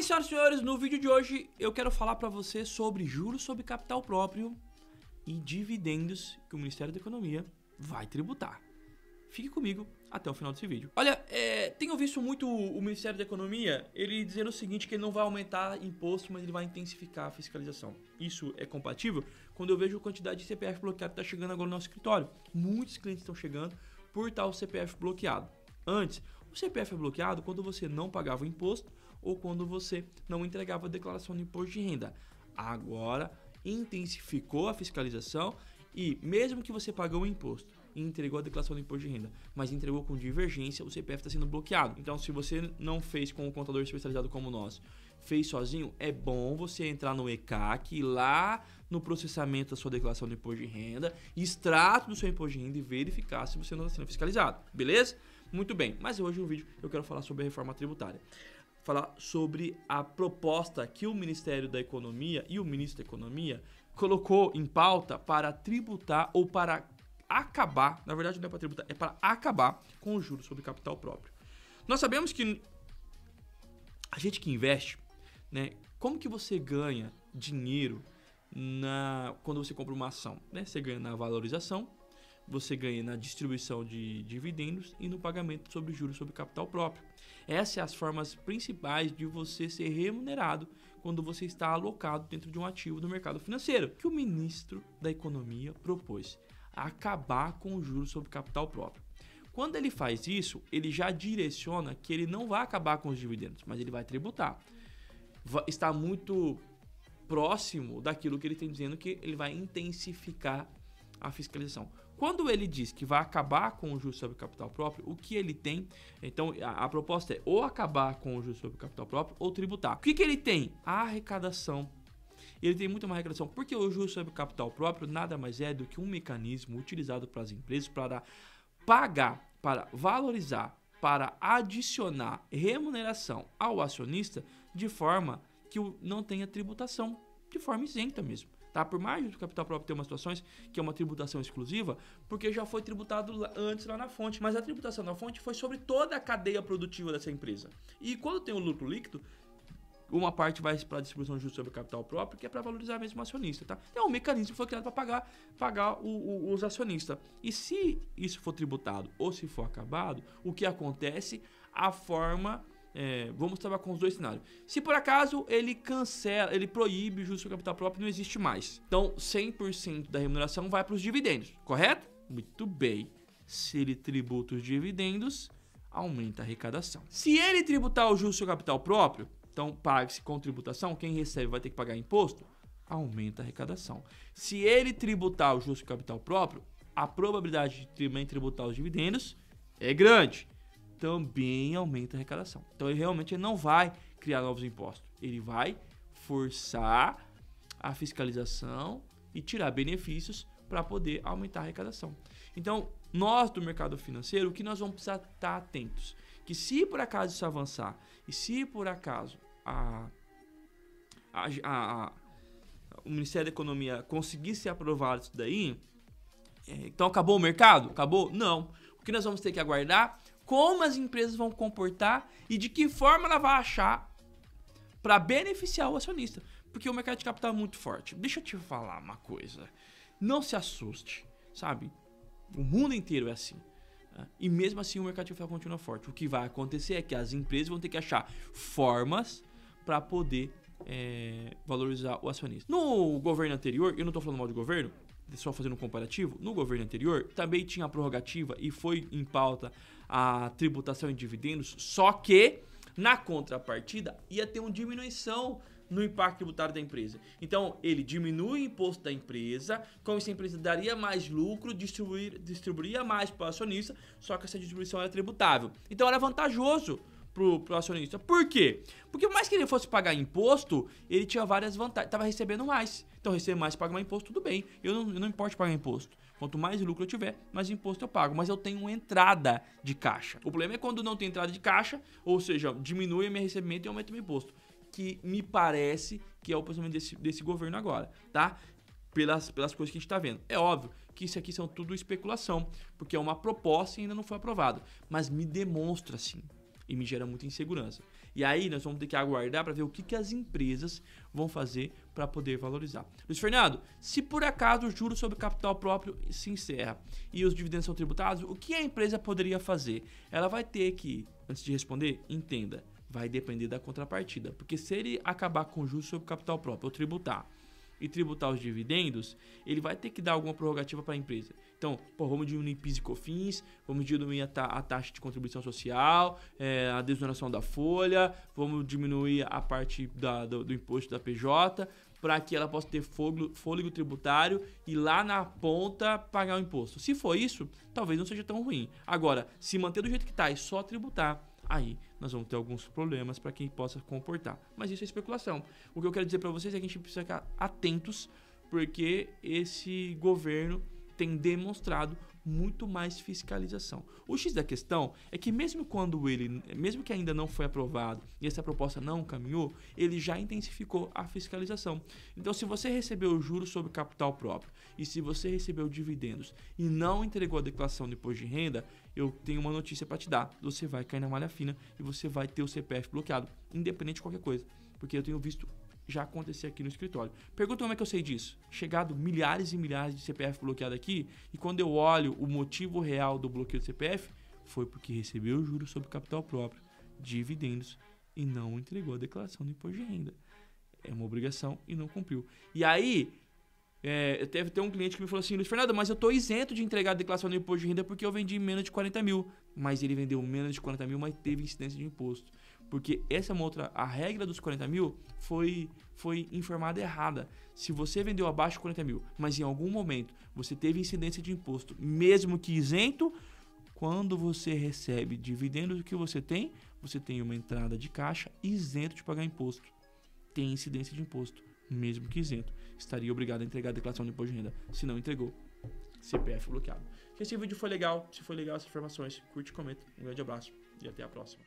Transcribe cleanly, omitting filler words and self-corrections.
bem, senhoras e senhores, no vídeo de hoje eu quero falar para você sobre juros sobre capital próprio e dividendos que o Ministério da Economia vai tributar. Fique comigo até o final desse vídeo. Olha, tenho visto muito o Ministério da Economia, ele dizendo o seguinte, que ele não vai aumentar imposto, mas ele vai intensificar a fiscalização. Isso é compatível quando eu vejo a quantidade de CPF bloqueado que está chegando agora no nosso escritório. Muitos clientes estão chegando por tal CPF bloqueado. Antes, o CPF é bloqueado quando você não pagava o imposto ou quando você não entregava a declaração de imposto de renda. Agora, intensificou a fiscalização e mesmo que você pagou o imposto e entregou a declaração do imposto de renda, mas entregou com divergência, o CPF está sendo bloqueado. Então, se você não fez com um contador especializado como nós, fez sozinho, é bom você entrar no ECAC, ir lá no processamento da sua declaração do imposto de renda, extrato do seu imposto de renda e verificar se você não está sendo fiscalizado, beleza? Muito bem, mas hoje no vídeo eu quero falar sobre a reforma tributária. Falar sobre a proposta que o Ministério da Economia e o Ministro da Economia colocou em pauta para tributar ou para acabar, na verdade não é para tributar, é para acabar com o juros sobre capital próprio. Nós sabemos que a gente que investe, né, como que você ganha dinheiro quando você compra uma ação, né? Você ganha na valorização, você ganha na distribuição de dividendos e no pagamento sobre juros sobre capital próprio. Essas são as formas principais de você ser remunerado quando você está alocado dentro de um ativo do mercado financeiro, que o Ministro da Economia propôs acabar com o juros sobre capital próprio. Quando ele faz isso, ele já direciona que ele não vai acabar com os dividendos, mas ele vai tributar. Está muito próximo daquilo que ele tem dizendo, que ele vai intensificar a fiscalização. Quando ele diz que vai acabar com o juros sobre capital próprio, o que ele tem? Então, a proposta é ou acabar com o juros sobre capital próprio ou tributar. O que ele tem? A arrecadação. Ele tem muito mais arrecadação, porque o juros sobre capital próprio nada mais é do que um mecanismo utilizado para as empresas para pagar, para valorizar, para adicionar remuneração ao acionista de forma que não tenha tributação, de forma isenta mesmo. Tá? Por mais que o capital próprio tenha umas situações que é uma tributação exclusiva, porque já foi tributado antes lá na fonte, mas a tributação na fonte foi sobre toda a cadeia produtiva dessa empresa. E quando tem o lucro líquido, uma parte vai para a distribuição de juros sobre o capital próprio, que é para valorizar mesmo o acionista, tá? É um mecanismo que foi criado para pagar os acionistas. E se isso for tributado ou se for acabado, o que acontece? A forma... vamos trabalhar com os dois cenários. Se por acaso ele cancela, ele proíbe o juros sobre capital próprio, não existe mais. Então 100% da remuneração vai para os dividendos, correto? Muito bem. Se ele tributa os dividendos, aumenta a arrecadação. Se ele tributar o juros sobre capital próprio, então pague-se com tributação, quem recebe vai ter que pagar imposto, aumenta a arrecadação. Se ele tributar o juros sobre capital próprio, a probabilidade de também tributar os dividendos é grande. Também aumenta a arrecadação. Então ele realmente não vai criar novos impostos. Ele vai forçar a fiscalização e tirar benefícios para poder aumentar a arrecadação. Então, nós do mercado financeiro, o que nós vamos precisar estar atentos? Que se por acaso isso avançar e se por acaso o Ministério da Economia conseguir ser aprovado isso daí, então acabou o mercado? Acabou? Não. O que nós vamos ter que aguardar? Como as empresas vão comportar e de que forma ela vai achar para beneficiar o acionista. Porque o mercado de capital é muito forte. Deixa eu te falar uma coisa. Não se assuste, sabe? O mundo inteiro é assim. E mesmo assim o mercado de capital continua forte. O que vai acontecer é que as empresas vão ter que achar formas para poder valorizar o acionista. No governo anterior, eu não estou falando mal de governo, só fazendo um comparativo, no governo anterior também tinha a prerrogativa e foi em pauta a tributação em dividendos, só que na contrapartida ia ter uma diminuição no impacto tributário da empresa. Então ele diminui o imposto da empresa, como se a empresa daria mais lucro, distribuiria mais para o acionista, só que essa distribuição era tributável. Então era vantajoso pro acionista. Por quê? Porque por mais que ele fosse pagar imposto, ele tinha várias vantagens, estava recebendo mais. Então receber mais, pagar mais imposto, tudo bem. Eu não importo pagar imposto. Quanto mais lucro eu tiver, mais imposto eu pago. Mas eu tenho uma entrada de caixa. O problema é quando não tem entrada de caixa, ou seja, diminui o meu recebimento e aumenta o meu imposto. Que me parece que é o posicionamento desse governo agora, tá? Pelas coisas que a gente está vendo. É óbvio que isso aqui são tudo especulação, porque é uma proposta e ainda não foi aprovado. Mas me demonstra, sim. E me gera muita insegurança. E aí nós vamos ter que aguardar para ver o que as empresas vão fazer para poder valorizar. Luiz Fernando, se por acaso o juros sobre capital próprio se encerra e os dividendos são tributados, o que a empresa poderia fazer? Ela vai ter que, antes de responder, entenda, vai depender da contrapartida. Porque se ele acabar com o juros sobre capital próprio ou tributar e tributar os dividendos, ele vai ter que dar alguma prerrogativa para a empresa. Então, vamos diminuir PIS e COFINS, vamos diminuir a taxa de contribuição social, a desoneração da folha, vamos diminuir a parte do imposto da PJ, para que ela possa ter fôlego tributário e lá na ponta pagar o imposto. Se for isso, talvez não seja tão ruim. Agora, se manter do jeito que está e só tributar, aí nós vamos ter alguns problemas para quem possa comportar. Mas isso é especulação. O que eu quero dizer para vocês é que a gente precisa ficar atentos, porque esse governo tem demonstrado muito mais fiscalização. O X da questão é que mesmo que ainda não foi aprovado e essa proposta não caminhou, ele já intensificou a fiscalização. Então, se você recebeu juros sobre capital próprio e se você recebeu dividendos e não entregou a declaração do imposto de renda, eu tenho uma notícia para te dar. Você vai cair na malha fina e você vai ter o CPF bloqueado, independente de qualquer coisa. Porque eu tenho visto já acontecer aqui no escritório. Pergunta como é que eu sei disso. Chegado milhares e milhares de CPF bloqueado aqui, e quando eu olho o motivo real do bloqueio do CPF, foi porque recebeu juros sobre capital próprio, dividendos, e não entregou a declaração do imposto de renda. É uma obrigação e não cumpriu. E aí, teve até um cliente que me falou assim: Luiz Fernando, mas eu estou isento de entregar a declaração do imposto de renda porque eu vendi menos de 40 mil. Mas ele vendeu menos de 40 mil, mas teve incidência de imposto. Porque essa é uma outra, a regra dos 40 mil foi informada errada. Se você vendeu abaixo de 40 mil, mas em algum momento você teve incidência de imposto, mesmo que isento, quando você recebe dividendos, o que você tem uma entrada de caixa isento de pagar imposto. Tem incidência de imposto, mesmo que isento. Estaria obrigado a entregar a declaração de imposto de renda. Se não entregou, CPF bloqueado. Se esse vídeo foi legal, se foi legal essas informações, curte e comenta. Um grande abraço e até a próxima.